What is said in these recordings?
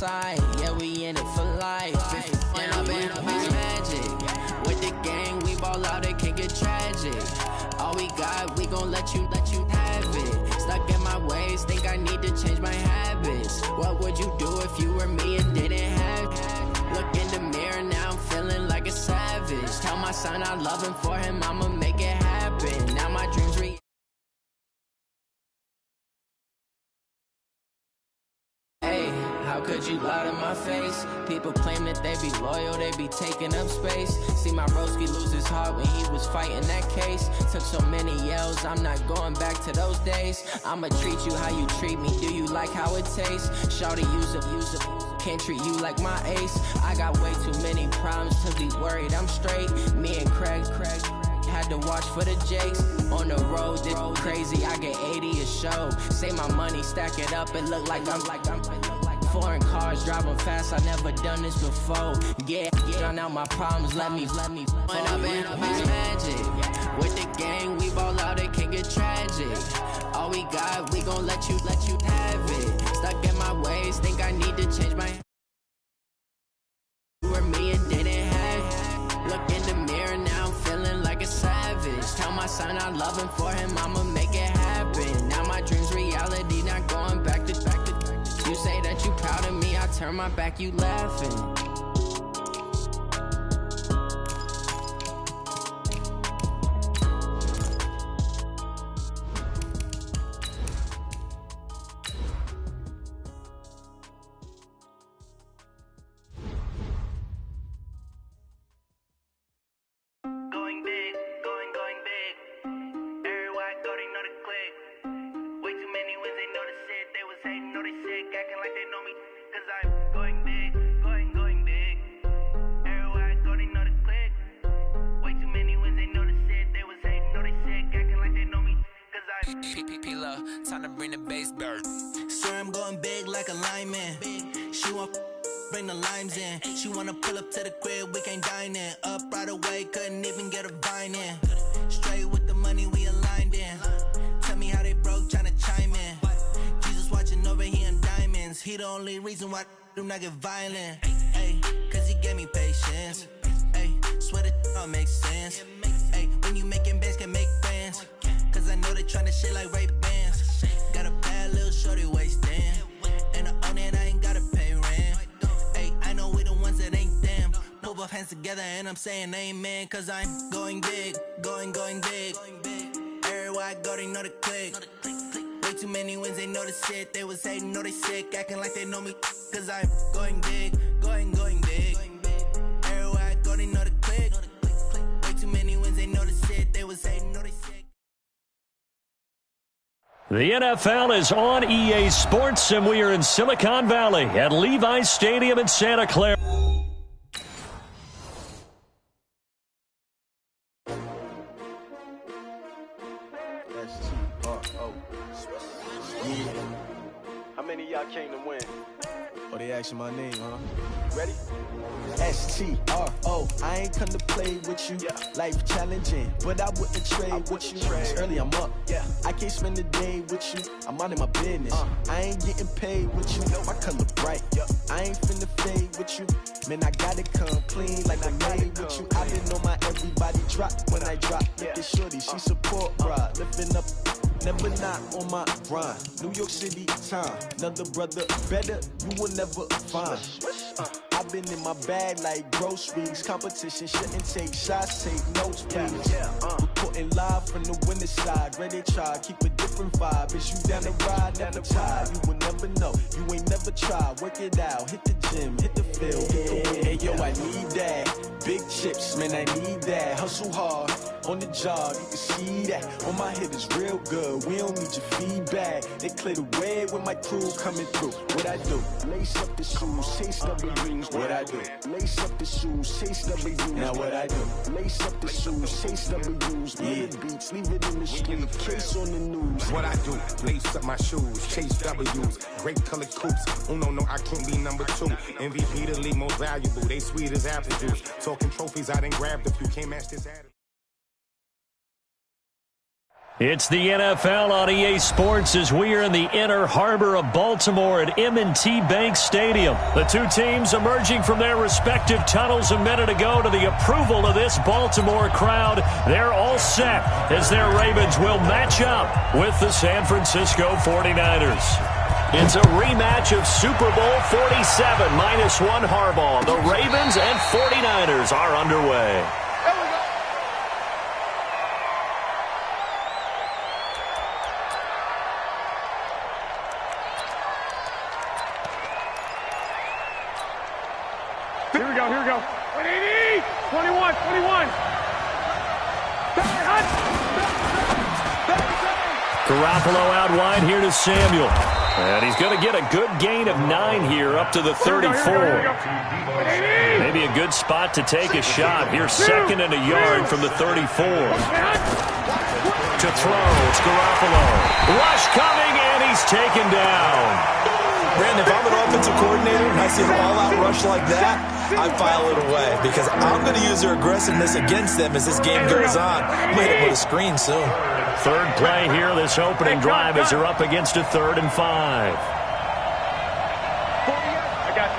side, yeah, we in it for life. And I've been magic. With the gang, we ball out, it can get tragic. All we got, we gon' let you have it. Stuck in my ways, think I need to change my habits. What would you do if you were me and didn't have it? Look in the mirror, now I'm feeling like a savage. Tell my son I love him, for him I'ma make it happen. Now my dreams how could you lie to my face? People claim that they be loyal, they be taking up space. See my broski lose his heart when he was fighting that case. Took so many yells, I'm not going back to those days. I'ma treat you how you treat me, do you like how it tastes? Shawty, use it, can't treat you like my ace. I got way too many problems to be worried, I'm straight. Me and Craig had to watch for the Jakes. On the road, this crazy, I get 80 a show. Say my money, stack it up, it look like I'm foreign cars, driving fast, I never done this before. Yeah, drown out my problems, let me When I've been magic. With the gang, we ball out, it can get tragic. All we got, we gon' let you have it. Stuck in my ways, think I need to change my you were me and didn't have. Look in the mirror, now I'm feeling like a savage. Tell my son I love him, for him I'ma make it happen. Now my dreams reality, not going back to you say that you proud of me, I turn my back, you laughing. Going big, going big. Everywhere I go, they know the click. Way too many wins, they know the shit. They was hating, know they sick, acting like they know me. Cause I'm going big, going big. Everywhere I go, they know the click. Way too many wins, they know the shit. They was hating, know they sick, acting like they know me. Cause I'm P-Lo, time to bring the bass bird. swear I'm going big like a lineman. She want bring the limes in. She wanna pull up to the crib, we can't dine in. Up right away, couldn't even get a vine in. Straight with the money, we aligned in. Tell me how they broke, tryna chime in. Jesus watching over here in diamonds. He the only reason why I do not get violent. Ay, cause he gave me patience. Ay, swear that all makes sense. Ay, when you making bands, can make friends. Cause I know they tryna shit like Ray-Bans. Got a bad little shorty wasting. And I own it, I ain't gotta pay rent. Ay, I know we the ones that ain't them. Move both hands together and I'm saying amen. Cause I'm going big, going big. Everywhere I go, they know the click. Way too many wins, they know the shit. They was hating, know they sick, acting like they know me. Cause I'm going big, going big. Everywhere I go, they know the click. Way too many wins, they know the shit. They was hating, know they sick. The NFL is on EA Sports, and we are in Silicon Valley at Levi's Stadium in Santa Clara. How many of y'all came to win? Oh, they asking my name, huh? Ready? S-T-R-O. I ain't come to play with you. Yeah. Life challenging, but I wouldn't trade with you. It's early, I'm up. Yeah. I can't spend the day with you. I'm out of my business. I ain't getting paid with you. My color bright. Yeah. I ain't finna fade with you. Man, I gotta come clean like I made with you. I didn't know my everybody drop when I drop. Look at shorty, she support, bruh. Lifting up. Never not on my grind. New York City time. Another brother better, you will never find. I've been in my bag like groceries. Competition shouldn't take shots, take notes, please. Reporting live from the winning side. Ready to try, keep a different vibe. Is you down the ride, never tired. You will never know, you ain't never tried. Work it out, hit the gym, hit the field, hit the win. Hey yo, I need that. Big chips, man, I need that. Hustle hard, on the job, you can see that. On my head is real good, we don't need your feedback. They clear the way when my crew coming through. What I do? Lace up the shoes, chase W's. What I do? Lace up the shoes, chase W's. Now what I do? Lace up the shoes, chase W's. Yeah. Beats, leave it in the street, case on the news. What I do? Lace up my shoes, chase W's. Great colored coops. Oh no, I can't be number 2. MVP the league most valuable. They sweet as apple juice. Talking trophies, I done grabbed a few. Can't match this attitude. It's the NFL on EA Sports as we are in the inner harbor of Baltimore at M&T Bank Stadium. The two teams emerging from their respective tunnels a minute ago to the approval of this Baltimore crowd. They're all set as their Ravens will match up with the San Francisco 49ers. It's a rematch of Super Bowl 47 -1 Harbaugh. The Ravens and 49ers are underway. Here we go. 180, 21. Garoppolo out wide here to Samuel. And he's going to get a good gain of 9 here up to the 34. Maybe a good spot to take a shot. Here's 2nd and a yard from the 34. To throw, it's Garoppolo. Rush coming, and he's taken down. Brandon, if I'm an offensive coordinator and I see an all-out rush like that, I file it away because I'm going to use their aggressiveness against them as this game goes on. I'm going to hit them with a screen soon. Third play here, this opening drive as they're up against a 3rd and 5. I got you.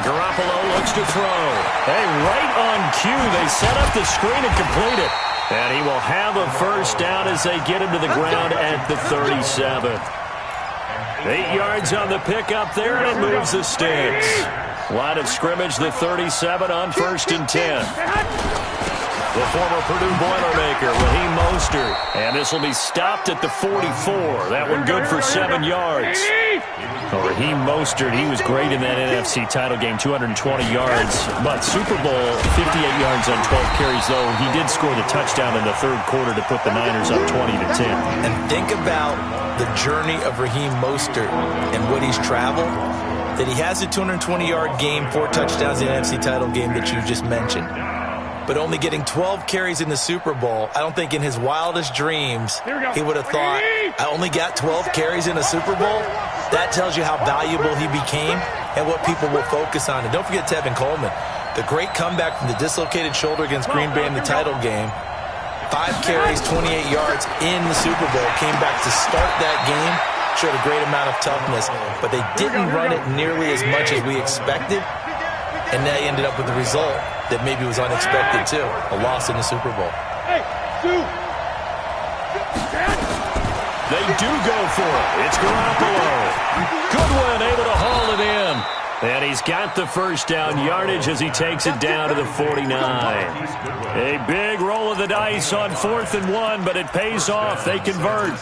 Garoppolo looks to throw. Hey, right on cue, they set up the screen and complete it. And he will have a first down as they get him to the ground at the 37. 8 yards on the pickup there, and it moves the sticks. Line of scrimmage, the 37 on 1st and 10. The former Purdue Boilermaker, Raheem Mostert. And this will be stopped at the 44. That one good for 7 yards. Well, Raheem Mostert, he was great in that NFC title game, 220 yards. But Super Bowl, 58 yards on 12 carries, though. He did score the touchdown in the 3rd quarter to put the Niners up 20-10. And think about the journey of Raheem Mostert and what he's traveled. That he has a 220-yard game, 4 touchdowns in the NFC title game that you just mentioned. But only getting 12 carries in the Super Bowl, I don't think in his wildest dreams he would have thought, I only got 12 carries in a Super Bowl? That tells you how valuable he became and what people will focus on. And don't forget Tevin Coleman, the great comeback from the dislocated shoulder against Green Bay in the title game. 5 carries, 28 yards in the Super Bowl, came back to start that game, showed a great amount of toughness, but they didn't run it nearly as much as we expected, and they ended up with a result that maybe was unexpected too, a loss in the Super Bowl. They do go for it. It's Garoppolo. Goodwin able to haul it in. And he's got the first down yardage as he takes it down to the 49. A big roll of the dice on 4th and 1, but it pays off. They convert.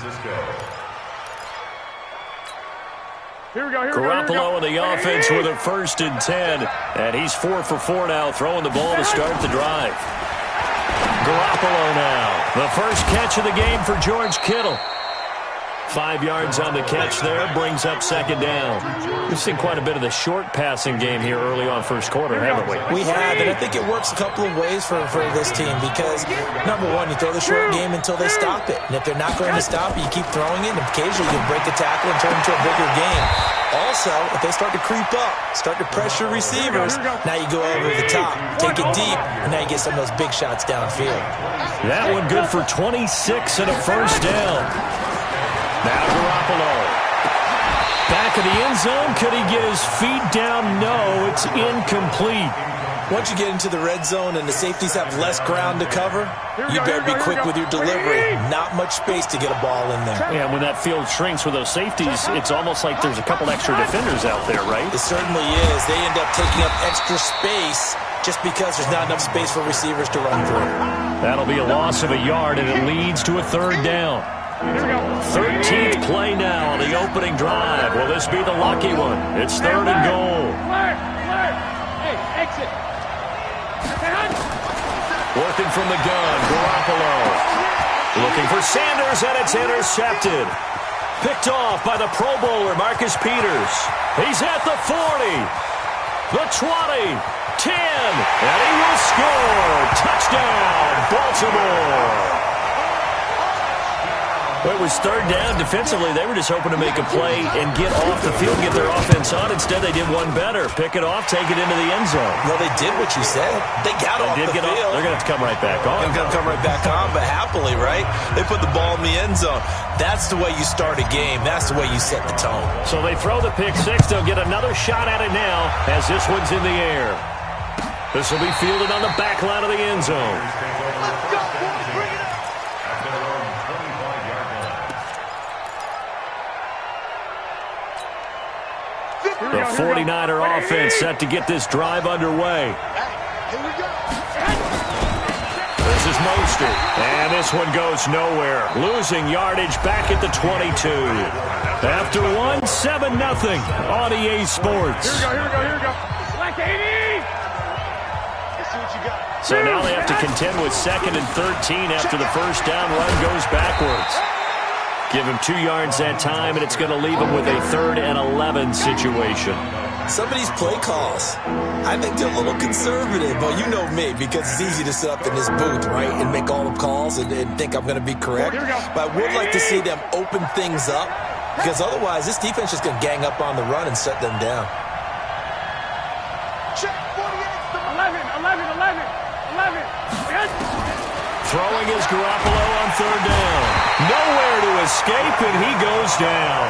Garoppolo and the offense with a 1st and 10. And he's 4 for 4 now, throwing the ball to start the drive. Garoppolo now. The first catch of the game for George Kittle. 5 yards on the catch there, brings up 2nd down. We've seen quite a bit of the short passing game here early on 1st quarter, haven't we? We have, and I think it works a couple of ways for this team because, number one, you throw the short game until they stop it. And if they're not going to stop it, you keep throwing it, and occasionally you break a tackle and turn it into a bigger game. Also, if they start to creep up, start to pressure receivers, now you go over the top, take it deep, and now you get some of those big shots downfield. That one good for 26 and a first down. Now Garoppolo. Back of the end zone. Could he get his feet down? No, it's incomplete. Once you get into the red zone and the safeties have less ground to cover, you better be quick with your delivery. Not much space to get a ball in there. Yeah, when that field shrinks with those safeties, it's almost like there's a couple extra defenders out there, right? It certainly is. They end up taking up extra space just because there's not enough space for receivers to run through. That'll be a loss of a yard, and it leads to a 3rd down. 13th play now on the opening drive. Will this be the lucky one? It's 3rd and goal. Hey, exit. Working from the gun, Garoppolo. Looking for Sanders, and it's intercepted. Picked off by the Pro Bowler, Marcus Peters. He's at the 40, the 20, 10, and he will score. Touchdown, Baltimore. Well, it was third down. Defensively, they were just hoping to make a play and get off the field, get their offense on. Instead, they did one better. Pick it off, take it into the end zone. Well, they did what you said. They got off the field. They're going to have to come right back on. They're going to come right back on, but happily, right? They put the ball in the end zone. That's the way you start a game. That's the way you set the tone. So they throw the pick six. They'll get another shot at it now as this one's in the air. This will be fielded on the back line of the end zone. Let's go, boys. Bring it up. The 49er offense set to get this drive underway. This is Mostert, and this one goes nowhere. Losing yardage back at the 22. After one, 7-0 on EA Sports. Here we go. Like 80! Let's see what you got. So now they have to contend with 2nd and 13 after the first down run goes backwards. Give him 2 yards that time, and it's going to leave him with a 3rd and 11 situation. Some of these play calls, I think they're a little conservative, but you know me, because it's easy to sit up in this booth, right, and make all the calls and think I'm going to be correct. But I would like to see them open things up, because otherwise this defense is going to gang up on the run and shut them down. Check 48. 11. Throwing is Garoppolo on 3rd down. Nowhere to escape, and he goes down.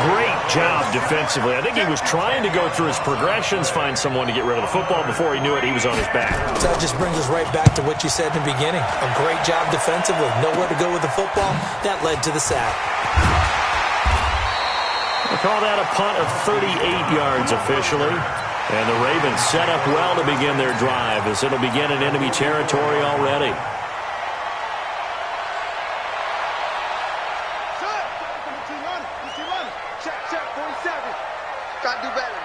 Great job defensively. I think he was trying to go through his progressions, find someone to get rid of the football. Before he knew it, he was on his back. So that just brings us right back to what you said in the beginning. A great job defensively. Nowhere to go with the football. That led to the sack. They call that a punt of 38 yards officially. And the Ravens set up well to begin their drive as it'll begin in enemy territory already. Check 47. Got to do better.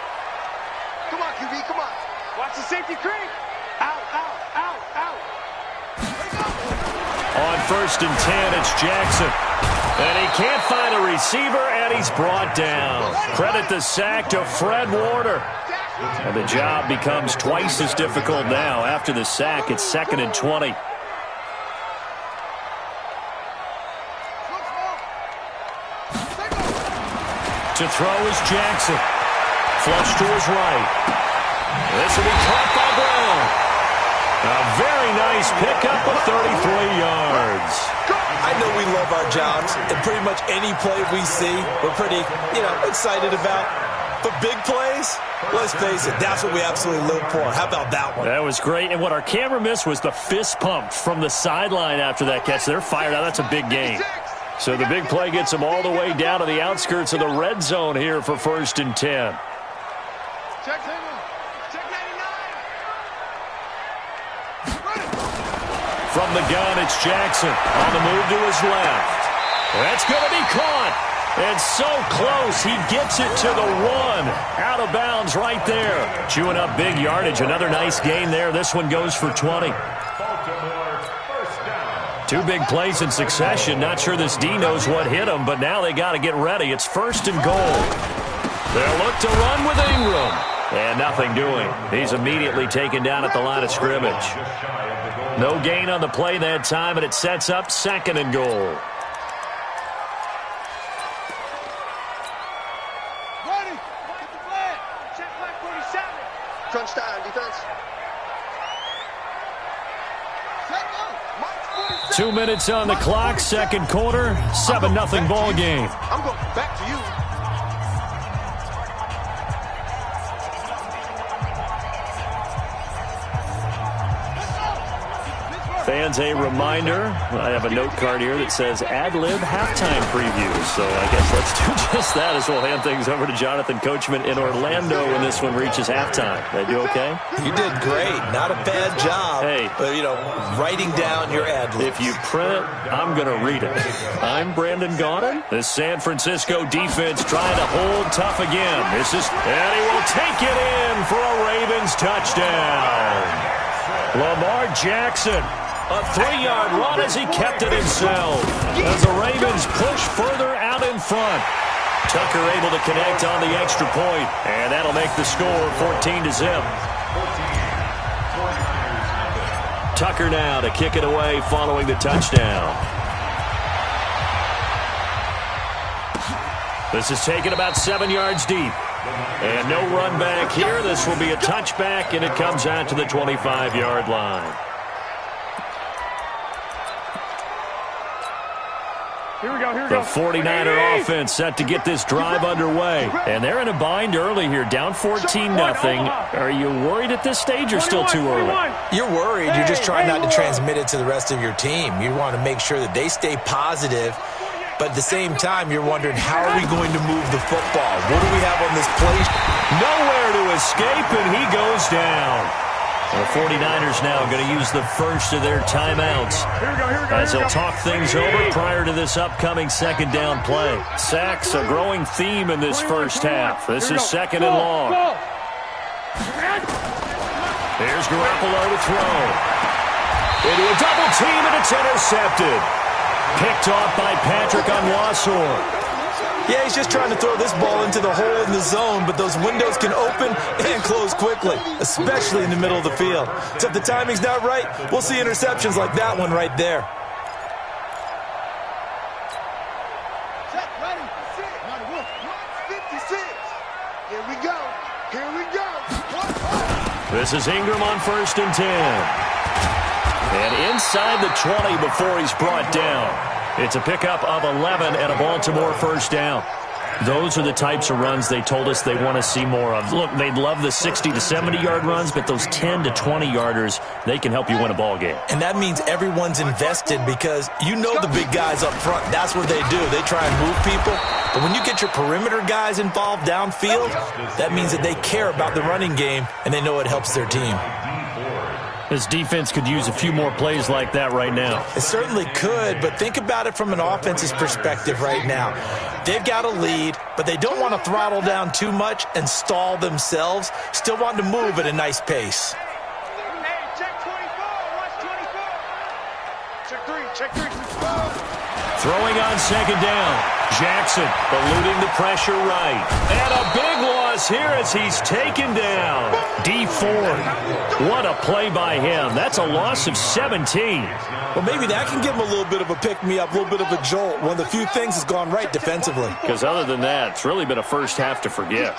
Come on, QB, come on. Watch the safety creep. Out. On 1st and 10, it's Jackson. And he can't find a receiver, and he's brought down. Credit the sack to Fred Warner. And the job becomes twice as difficult now. After the sack, it's 2nd and 20. To throw is Jackson. Flush to his right. This will be caught by Brown. A very nice pickup of 33 yards. I know we love our jobs, and pretty much any play we see, we're pretty, excited about. But big plays, let's face it, that's what we absolutely live for. How about that one? That was great. And what our camera missed was the fist pump from the sideline after that catch. They're fired out. That's a big gain. So the big play gets them all the way down to the outskirts of the red zone here for 1st and 10. Check 99. From the gun, it's Jackson on the move to his left. That's going to be caught. And so close, he gets it to the 1. Out of bounds right there. Chewing up big yardage. Another nice gain there. This one goes for 20. 2 big plays in succession. Not sure this D knows what hit him, but now they got to get ready. It's 1st and goal. They'll look to run with Ingram. And nothing doing. He's immediately taken down at the line of scrimmage. No gain on the play that time, and it sets up 2nd and goal. Ready. Get the flag. Check flag 47. Crunch time, defense. 2 minutes on the clock, 2nd quarter, 7-0 ball game. I'm going back to you. Fans, a reminder, I have a note card here that says ad-lib halftime preview. So I guess let's do just that as we'll hand things over to Jonathan Coachman in Orlando when this one reaches halftime. Did I do okay? You did great. Not a bad job. Hey. But, writing down your ad-libs. If you print it, I'm going to read it. I'm Brandon Gaudin. The San Francisco defense trying to hold tough again. And he will take it in for a Ravens touchdown. Lamar Jackson. A 3-yard run as he kept it himself. As the Ravens push further out in front. Tucker able to connect on the extra point, and that'll make the score 14-0. Tucker now to kick it away following the touchdown. This is taken about 7 yards deep. And no run back here. This will be a touchback, and it comes out to the 25-yard line. Here we go, here we The go. 49er offense set to get this drive underway. And they're in a bind early here, down 14-0. Are you worried at this stage or still too early? You're worried. You're just trying not to transmit it to the rest of your team. You want to make sure that they stay positive. But at the same time, you're wondering, how are we going to move the football? What do we have on this play? Nowhere to escape, and he goes down. The 49ers now going to use the first of their timeouts as they'll talk things over prior to this upcoming second down play. Sacks, a growing theme in this first half. This is second and long. Here's Garoppolo to throw. Into a double team, and it's intercepted. Picked off by Patrick Onwuasor. Yeah, he's just trying to throw this ball into the hole in the zone, but those windows can open and close quickly, especially in the middle of the field. So if the timing's not right, we'll see interceptions like that one right there. Here we go. Here we go. This is Ingram on 1st and 10. And inside the 20 before he's brought down. It's a pickup of 11 and a Baltimore first down. Those are the types of runs they told us they want to see more of. Look, they'd love the 60 to 70-yard runs, but those 10 to 20-yarders, they can help you win a ball game. And that means everyone's invested because you know the big guys up front. That's what they do. They try and move people. But when you get your perimeter guys involved downfield, that means that they care about the running game, and they know it helps their team. This defense could use a few more plays like that right now. It certainly could, but think about it from an offense's perspective right now. They've got a lead, but they don't want to throttle down too much and stall themselves. Still want to move at a nice pace. Hey, check 24. Watch 24. Check 3. Throwing on second down. Jackson eluding the pressure right. And a big loss here as he's taken down. D Ford. What a play by him. That's a loss of 17. Well, maybe that can give him a little bit of a pick-me-up, a little bit of a jolt. One of the few things that's gone right defensively. Because other than that, it's really been a first half to forget.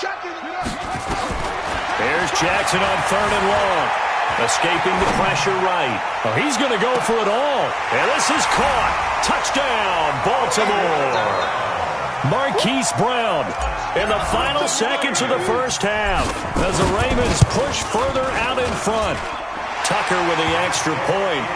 There's Jackson on 3rd and long. Escaping the pressure right. Oh, he's going to go for it all. And this is caught. Touchdown, Baltimore. Marquise Brown in the final seconds of the first half as the Ravens push further out in front. Tucker with the extra point.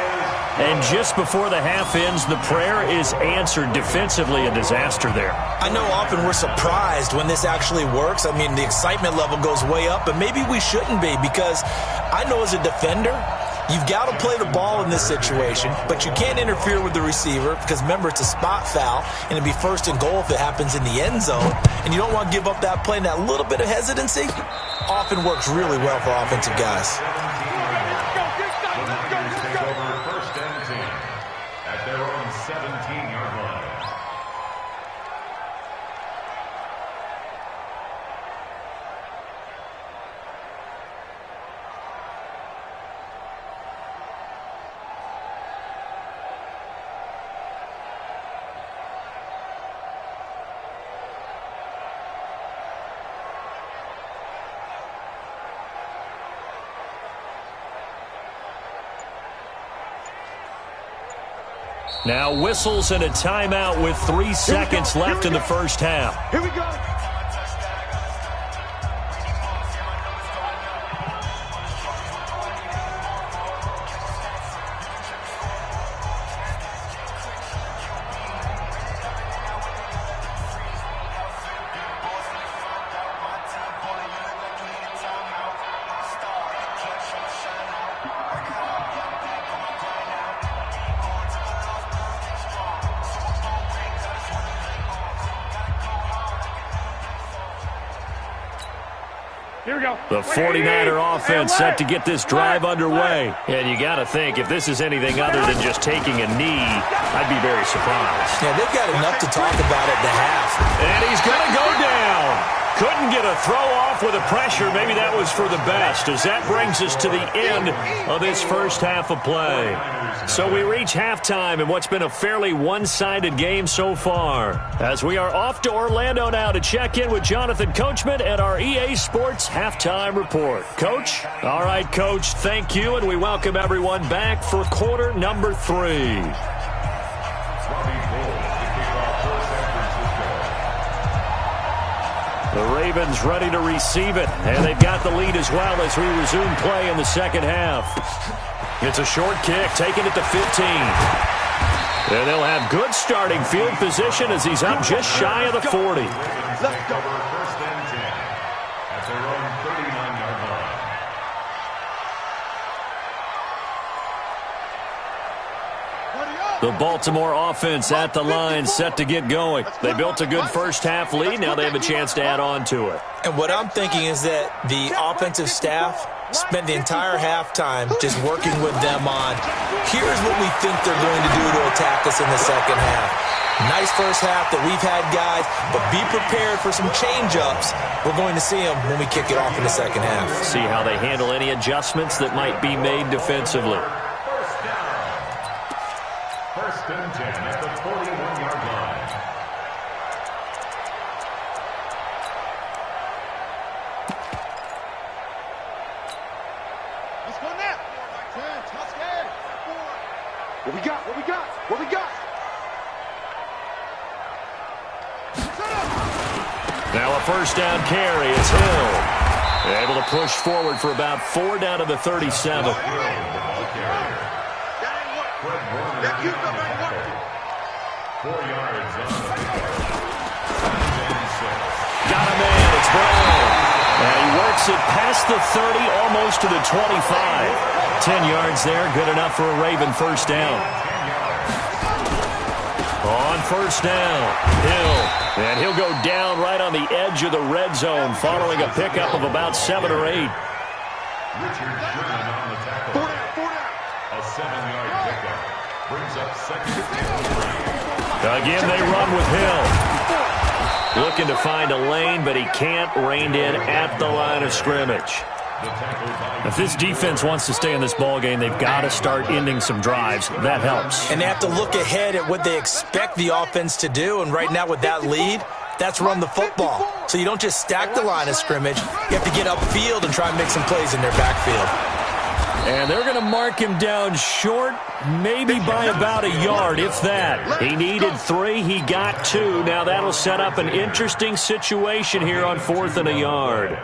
And just before the half ends, the prayer is answered. Defensively, a disaster there. I know often we're surprised when this actually works. I mean, the excitement level goes way up, but maybe we shouldn't be, because I know as a defender, you've got to play the ball in this situation, but you can't interfere with the receiver because, remember, it's a spot foul, and it'd be 1st and goal if it happens in the end zone, and you don't want to give up that play, and that little bit of hesitancy often works really well for offensive guys. At their own 17-yard line. Now whistles and a timeout with 3 seconds left in the first half. Here we go. The 49er offense set to get this drive underway. And you got to think, if this is anything other than just taking a knee, I'd be very surprised. Yeah, they've got enough to talk about at the half. And he's going to go down. Couldn't couldn't get a throw off with the pressure. Maybe that was for the best, as that brings us to the end of this first half of play. So we reach halftime in what's been a fairly one-sided game so far, as we are off to Orlando now to check in with Jonathan Coachman and our EA Sports Halftime Report. Coach? All right, Coach, thank you, and we welcome everyone back for quarter number 3. The Ravens ready to receive it, and they've got the lead as well as we resume play in the second half. It's a short kick, taken at the 15. And they'll have good starting field position as he's up just shy of the 40. Let's go. First and 10 at their own 39-yard line. The Baltimore offense at the line, set to get going. They built a good first-half lead. Now they have a chance to add on to it. And what I'm thinking is that the offensive staff spent the entire halftime just working with them on, here's what we think they're going to do to attack us in the second half. Nice first half that we've had, guys, but be prepared for some change-ups. We're going to see them when we kick it off in the second half. See how they handle any adjustments that might be made defensively. First and 10 at the 41-yard line. Let's go now. What we got? What we got? What we got? Now a first down carry. It's Hill. Able to push forward for about 4 down to the 37. That cute stuff ain't working. 4 yards on the Got a man. It's Brown. And he works it past the 30, almost to the 25. 10 yards there, good enough for a Raven first down. On first down, Hill. And he'll go down right on the edge of the red zone following a pickup of about 7 or 8. Richard Sherman on the tackle. A 7-yard pickup. Brings up second and 3. Again, they run with Hill. Looking to find a lane, but he can't. Reined in at the line of scrimmage. If this defense wants to stay in this ballgame, they've got to start ending some drives. That helps. And they have to look ahead at what they expect the offense to do. And right now with that lead, that's run the football. So you don't just stack the line of scrimmage. You have to get upfield and try and make some plays in their backfield. And they're going to mark him down short, maybe by about a yard, if that. He needed 3. He got 2. Now that'll set up an interesting situation here on 4th and a yard.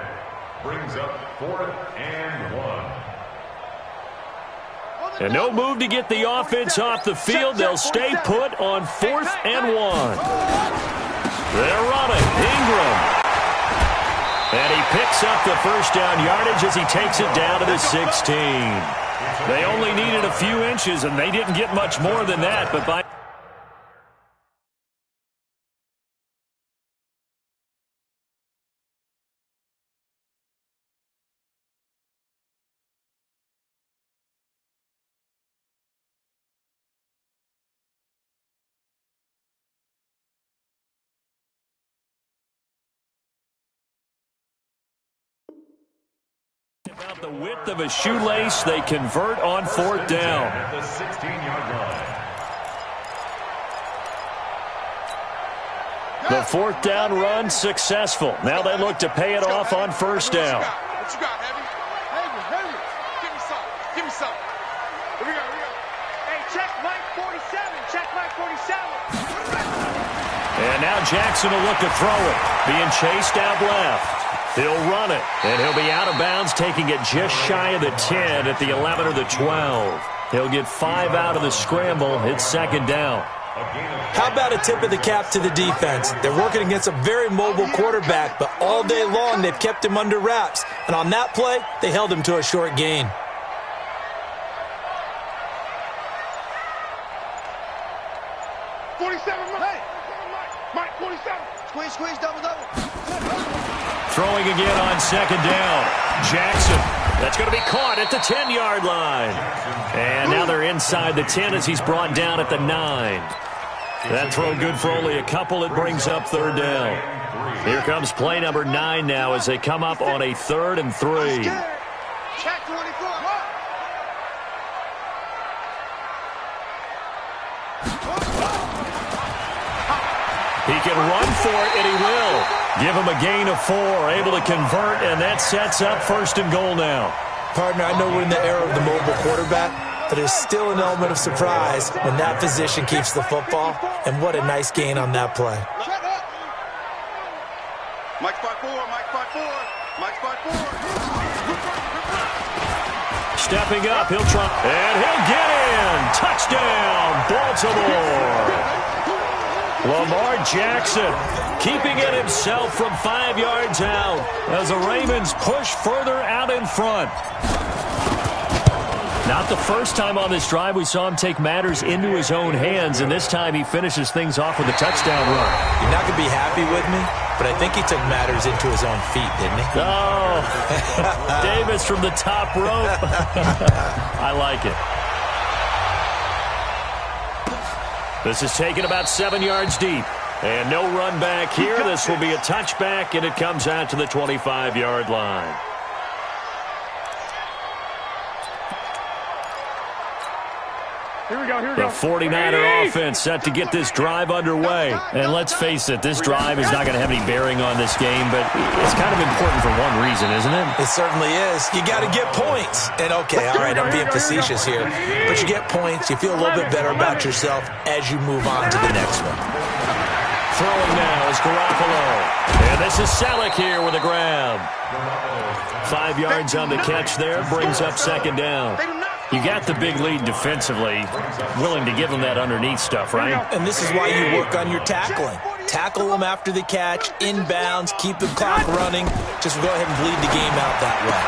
Brings up 4th and 1. And no move to get the offense off the field. They'll stay put on 4th and 1. They're running. Ingram. And he picks up the first down yardage as he takes it down to the 16. They only needed a few inches, and they didn't get much more than that. But by about the width of a shoelace, they convert on 4th down. At the 16-yard line. The 4th down run successful. Now they look to pay it off on 1st down. What you got, Heavy? Heavy. Give me some. Give me some. Here we go. Hey, check Mike 47. Check Mike 47. And now Jackson will look to throw it. Being chased out left. He'll run it, and he'll be out of bounds, taking it just shy of the 10 at the 11 or the 12. He'll get 5 out of the scramble. It's 2nd down. How about a tip of the cap to the defense? They're working against a very mobile quarterback, but all day long they've kept him under wraps. And on that play, they held him to a short gain. Mike 47. Squeeze, double. Throwing again on 2nd down. Jackson. That's going to be caught at the 10-yard line. And now they're inside the 10 as he's brought down at the 9. That throw good for only a couple. It brings up third down. Here comes play number 9 now as they come up on a 3rd and 3. Check 24. He can run for it, and he will. Give him a gain of 4, able to convert, and that sets up 1st and goal now. Partner, I know we're in the era of the mobile quarterback, but there's still an element of surprise when that position keeps the football, and what a nice gain on that play. Mike's 5-4, Mike's 5-4, Mike's 5-4. Stepping up, he'll try, and he'll get in. Touchdown, Baltimore. Lamar Jackson keeping it himself from 5 yards out as the Ravens push further out in front. Not the first time on this drive we saw him take matters into his own hands, and this time he finishes things off with a touchdown run. You're not going to be happy with me, but I think he took matters into his own feet, didn't he? Oh, Davis from the top rope. I like it. This is taken about 7 yards deep. And no run back here. This will be a touchback, and it comes out to the 25-yard line. Here we go, here we go. The 49er offense set to get this drive underway. And let's face it, this drive is not going to have any bearing on this game, but it's kind of important for one reason, isn't it? It certainly is. You got to get points. And okay, all right, I'm being facetious here, but you get points, you feel a little bit better about yourself as you move on to the next one. Throwing now is Garoppolo. And this is Sadiq here with a grab. 5 yards on the catch there, brings up 2nd down. You got the big lead defensively, willing to give them that underneath stuff, right? And this is why you work on your tackling. Tackle them after the catch, inbounds, keep the clock running. Just go ahead and bleed the game out that way.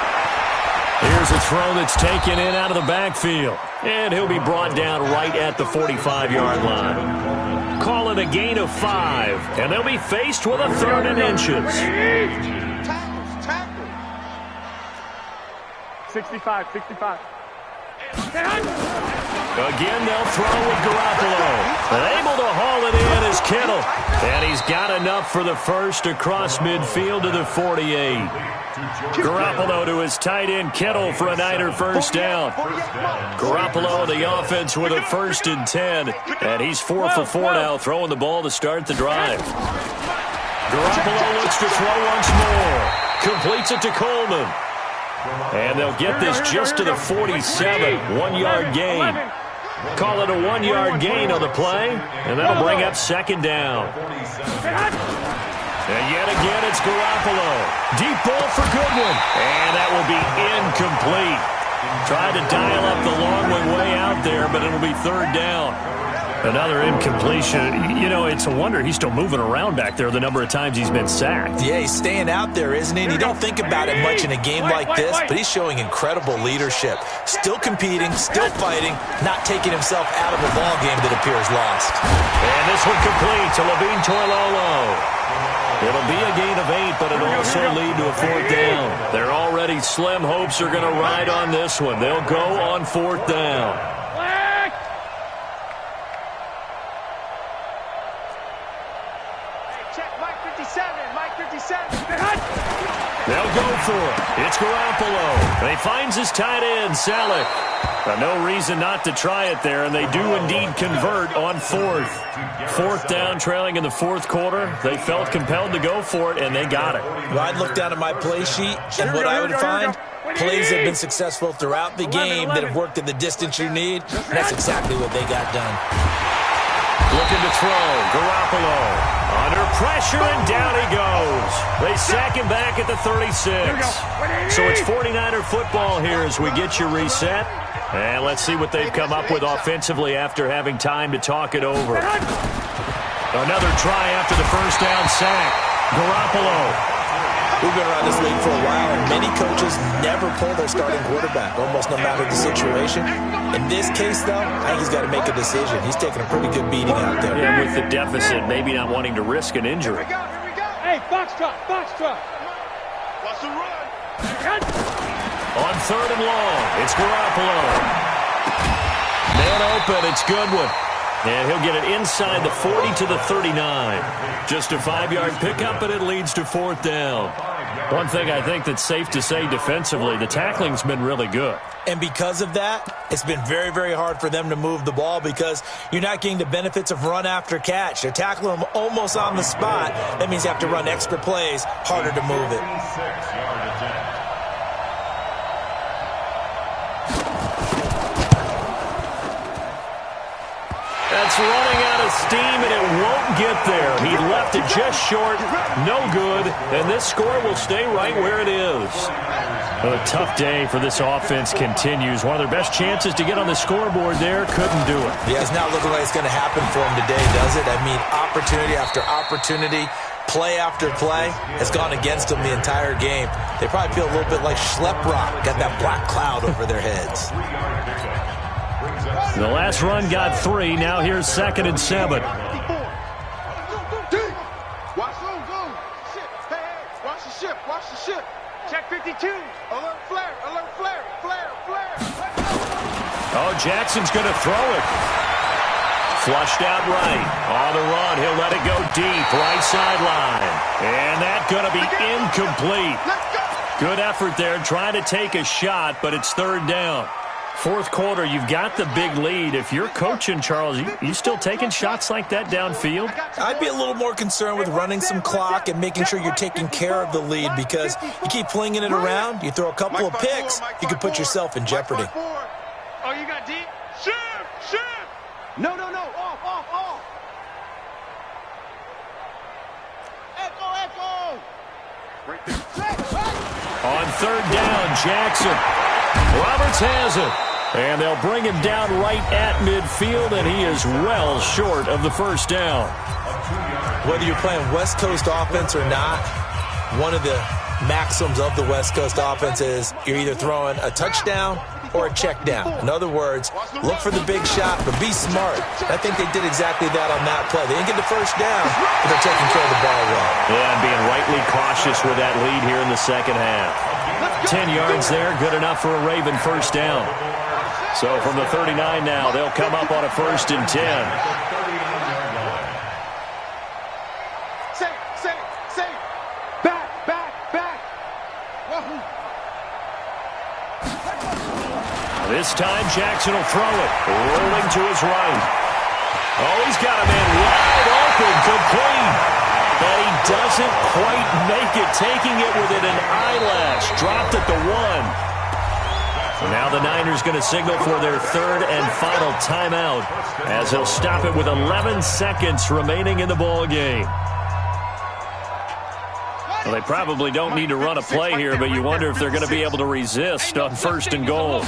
Here's a throw that's taken in out of the backfield. And he'll be brought down right at the 45-yard line. Call it a gain of 5, and they'll be faced with a 3rd and inches. 65. Again, they'll throw with Garoppolo. And able to haul it in is Kittle. And he's got enough for the first across midfield to the 48. Garoppolo to his tight end Kittle for a Niner first down. Garoppolo, the offense with a 1st and 10. And he's 4 for 4 now, throwing the ball to start the drive. Garoppolo looks to throw once more. Completes it to Coleman. And they'll get this just to the 47, 1-yard gain. Call it a 1-yard gain on the play, and that'll bring up 2nd down. And yet again, it's Garoppolo. Deep ball for Goodwin, and that will be incomplete. Tried to dial up the long way out there, but it'll be 3rd down. Another incompletion. You know, it's a wonder he's still moving around back there the number of times he's been sacked. Yeah, he's staying out there, isn't he? And you don't think about it much in a game like this, but he's showing incredible leadership. Still competing, still fighting, not taking himself out of a ball game that appears lost. And this one complete to Levine Toilolo. It'll be a gain of 8, but it'll also lead to a 4th down. Their already slim hopes are going to ride on this one. They'll go on 4th down. They'll go for it. It's Garoppolo. And he finds his tight end, Sadiq. No reason not to try it there, and they do indeed convert on 4th. 4th down, trailing in the 4th quarter. They felt compelled to go for it, and they got it. Well, I'd look down at my play sheet, and what I would find, plays have been successful throughout the game that have worked at the distance you need, and that's exactly what they got done. Looking to throw, Garoppolo. Under pressure, and down he goes. They sack him back at the 36. So it's 49er football here as we get your reset. And let's see what they've come up with offensively after having time to talk it over. Another try after the first down sack. Garoppolo. We've been around this league for a while, and many coaches never pull their starting quarterback, almost no matter the situation. In this case, though, I think he's got to make a decision. He's taking a pretty good beating out there. Yeah, with the deficit, maybe not wanting to risk an injury. Here we go. Hey, box truck. Watch the run. On 3rd and long, it's Garoppolo. Man open, it's Goodwin. And he'll get it inside the 40 to the 39. Just a 5-yard pickup, and it leads to 4th down. One thing I think that's safe to say defensively, the tackling's been really good. And because of that, it's been very, very hard for them to move the ball because you're not getting the benefits of run after catch. They're tackling them almost on the spot. That means you have to run extra plays, harder to move it. That's running out of steam, and it won't get there. He left it just short, no good, and this score will stay right where it is. A tough day for this offense continues. One of their best chances to get on the scoreboard there, couldn't do it. Yeah, it's not looking like it's going to happen for them today, does it? I mean, opportunity after opportunity, play after play has gone against them the entire game. They probably feel a little bit like Schlep Rock, got that black cloud over their heads. The last run got 3. Now here's 2nd and 7. Watch zone. Ship. Hey, watch the ship. Watch the ship. Check 52. Alert flare. Flare. Oh, Jackson's going to throw it. Flushed out right. On the run, he'll let it go deep. Right sideline. And that's going to be incomplete. Good effort there, trying to take a shot, but it's 3rd down. 4th quarter, you've got the big lead. If you're coaching, Charles, you still taking shots like that downfield? I'd be a little more concerned with running some clock and making sure you're taking care of the lead because you keep flinging it around, you throw a couple of picks, you can put yourself in jeopardy. Oh, you got deep? Shift. No. Off. Echo. Right there. On 3rd down, Jackson. Roberts has it. And they'll bring him down right at midfield, and he is well short of the 1st down. Whether you're playing West Coast offense or not, one of the maxims of the West Coast offense is you're either throwing a touchdown or a check down. In other words, look for the big shot, but be smart. I think they did exactly that on that play. They didn't get the 1st down, but they're taking care of the ball well. Yeah, and being rightly cautious with that lead here in the 2nd half. 10 yards there, good enough for a Raven 1st down. So from the 39 now, they'll come up on a 1st and 10. Say. Back. This time, Jackson will throw it. Rolling to his right. Oh, he's got a man wide open, complete. But he doesn't quite make it, taking it within an eyelash. Dropped at the 1. Now the Niners going to signal for their 3rd and final timeout as they'll stop it with 11 seconds remaining in the ball game. Well, they probably don't need to run a play here, but you wonder if they're going to be able to resist on 1st and goal.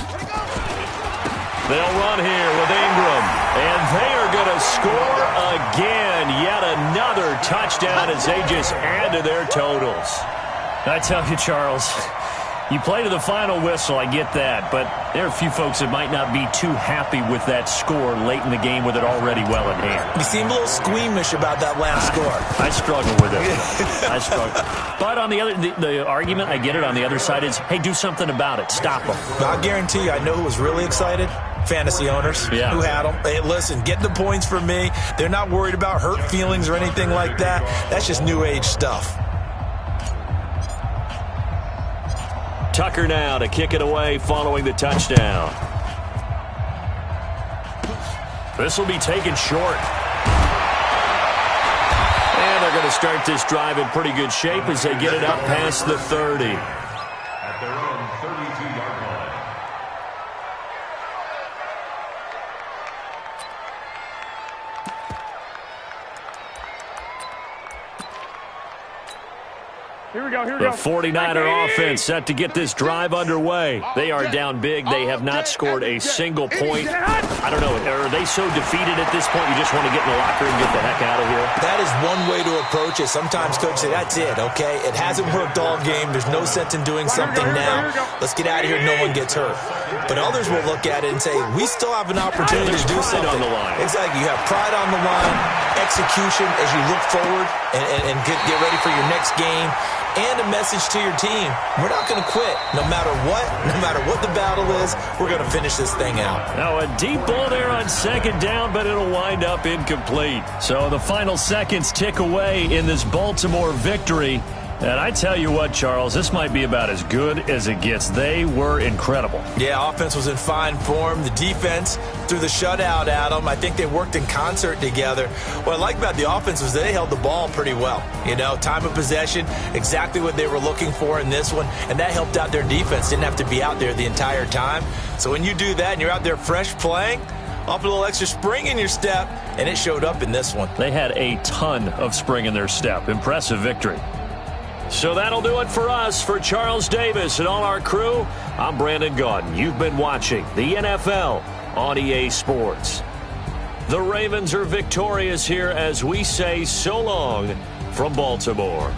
They'll run here with Ingram, and they are going to score again. Yet another touchdown as they just add to their totals. I tell you, Charles, you play to the final whistle, I get that, but there are a few folks that might not be too happy with that score late in the game with it already well in hand. You seem a little squeamish about that last score. I struggle with it. I struggle. But on the argument, I get it, on the other side is, hey, do something about it. Stop them. I'll guarantee you, I know who was really excited. Fantasy owners who had them. Hey, listen, get the points for me. They're not worried about hurt feelings or anything like that. That's just new age stuff. Tucker now to kick it away following the touchdown. This will be taken short. And they're going to start this drive in pretty good shape as they get it up past the 30. At their own 32-yard line. Here we go. The 49er offense set to get this drive underway. They are down big. They have not scored a single point. I don't know. Are they so defeated at this point you just want to get in the locker and get the heck out of here? That is one way to approach it. Sometimes coaches say, that's it, okay? It hasn't worked all game. There's no sense in doing something now. Let's get out of here. No one gets hurt. But others will look at it and say, we still have an opportunity to do something. On the line. Exactly. You have pride on the line, execution as you look forward and get ready for your next game. and a message to your team. We're not going to quit. No matter what the battle is, we're going to finish this thing out. Now a deep ball there on second down, but it'll wind up incomplete. So the final seconds tick away in this Baltimore victory. And I tell you what, Charles, this might be about as good as it gets. They were incredible. Yeah, offense was in fine form. The defense threw the shutout at them. I think they worked in concert together. What I like about the offense was they held the ball pretty well. You know, time of possession, exactly what they were looking for in this one, and that helped out their defense. Didn't have to be out there the entire time. So when you do that and you're out there fresh playing, off a little extra spring in your step, and it showed up in this one. They had a ton of spring in their step. Impressive victory. So that'll do it for us. For Charles Davis and all our crew, I'm Brandon Gaudin. You've been watching the NFL on EA Sports. The Ravens are victorious here as we say so long from Baltimore.